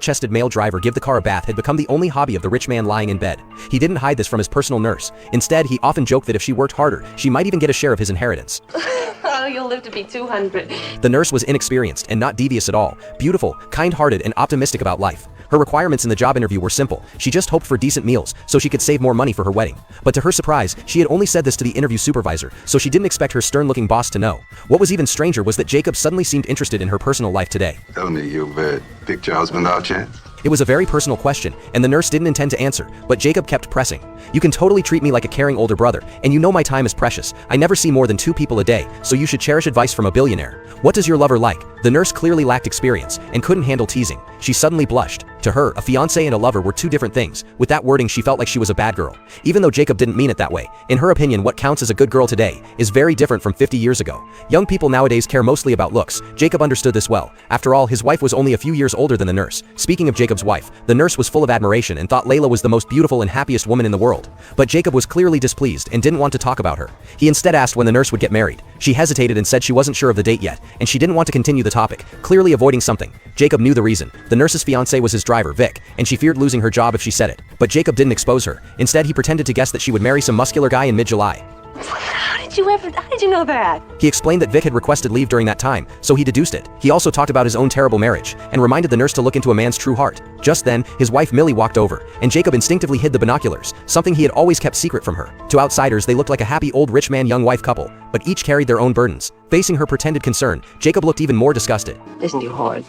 chested male driver give the car a bath had become the only hobby of the rich man lying in bed. He didn't hide this from his personal nurse. Instead, he often joked that if she worked harder, she might even get a share of his inheritance. Oh, you'll live to be 200. The nurse was inexperienced and not devious at all, beautiful, kind-hearted, and optimistic about life. Her requirements in the job interview were simple. She just hoped for decent meals so she could save more money for her wedding. But to her surprise, she had only said this to the interview supervisor, so she didn't expect her stern-looking boss to know. What was even stranger was that Jacob suddenly seemed interested in her personal life today. Tell me, you've picked your husband out yet? It was a very personal question, and the nurse didn't intend to answer, but Jacob kept pressing. You can totally treat me like a caring older brother, and you know my time is precious. I never see more than 2 people a day, so you should cherish advice from a billionaire. What does your lover like? The nurse clearly lacked experience and couldn't handle teasing. She suddenly blushed. To her, a fiancé and a lover were 2 different things. With that wording, she felt like she was a bad girl. Even though Jacob didn't mean it that way, in her opinion, what counts as a good girl today is very different from 50 years ago. Young people nowadays care mostly about looks. Jacob understood this well. After all, his wife was only a few years older than the nurse. Speaking of Jacob's wife, the nurse was full of admiration and thought Layla was the most beautiful and happiest woman in the world. But Jacob was clearly displeased and didn't want to talk about her. He instead asked when the nurse would get married. She hesitated and said she wasn't sure of the date yet, and she didn't want to continue the topic, clearly avoiding something. Jacob knew the reason. The nurse's fiancé was his driver, Vic, and she feared losing her job if she said it. But Jacob didn't expose her. Instead, he pretended to guess that she would marry some muscular guy in mid-July. How did you know that? He explained that Vic had requested leave during that time, so he deduced it. He also talked about his own terrible marriage, and reminded the nurse to look into a man's true heart. Just then, his wife Millie walked over, and Jacob instinctively hid the binoculars, something he had always kept secret from her. To outsiders, they looked like a happy old rich man young wife couple, but each carried their own burdens. Facing her pretended concern, Jacob looked even more disgusted. Isn't he hard?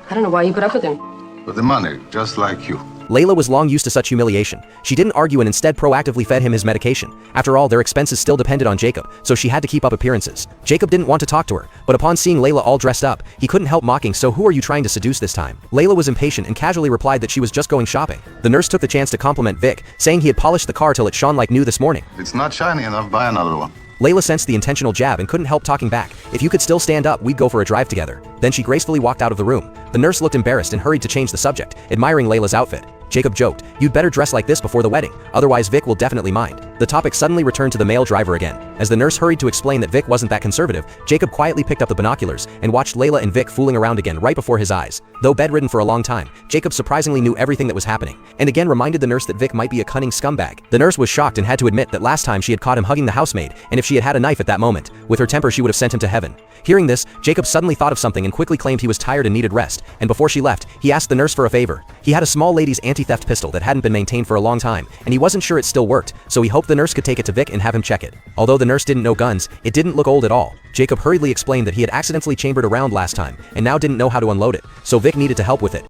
I don't know why you put up with him. With the money, just like you. Layla was long used to such humiliation. She didn't argue and instead proactively fed him his medication. After all, their expenses still depended on Jacob, so she had to keep up appearances. Jacob didn't want to talk to her, but upon seeing Layla all dressed up, he couldn't help mocking, "So who are you trying to seduce this time?" Layla was impatient and casually replied that she was just going shopping. The nurse took the chance to compliment Vic, saying he had polished the car till it shone like new this morning. It's not shiny enough, buy another one. Layla sensed the intentional jab and couldn't help talking back. "If you could still stand up, we'd go for a drive together." Then she gracefully walked out of the room. The nurse looked embarrassed and hurried to change the subject, admiring Layla's outfit. Jacob joked, "You'd better dress like this before the wedding, otherwise Vic will definitely mind." The topic suddenly returned to the male driver again. As the nurse hurried to explain that Vic wasn't that conservative, Jacob quietly picked up the binoculars and watched Layla and Vic fooling around again right before his eyes. Though bedridden for a long time, Jacob surprisingly knew everything that was happening, and again reminded the nurse that Vic might be a cunning scumbag. The nurse was shocked and had to admit that last time she had caught him hugging the housemaid, and if she had had a knife at that moment, with her temper she would have sent him to heaven. Hearing this, Jacob suddenly thought of something and quickly claimed he was tired and needed rest, and before she left, he asked the nurse for a favor. He had a small lady's anti-theft pistol that hadn't been maintained for a long time, and he wasn't sure it still worked, so he hoped the nurse could take it to Vic and have him check it. Although the nurse didn't know guns, it didn't look old at all. Jacob hurriedly explained that he had accidentally chambered a round last time, and now didn't know how to unload it, so Vic needed to help with it.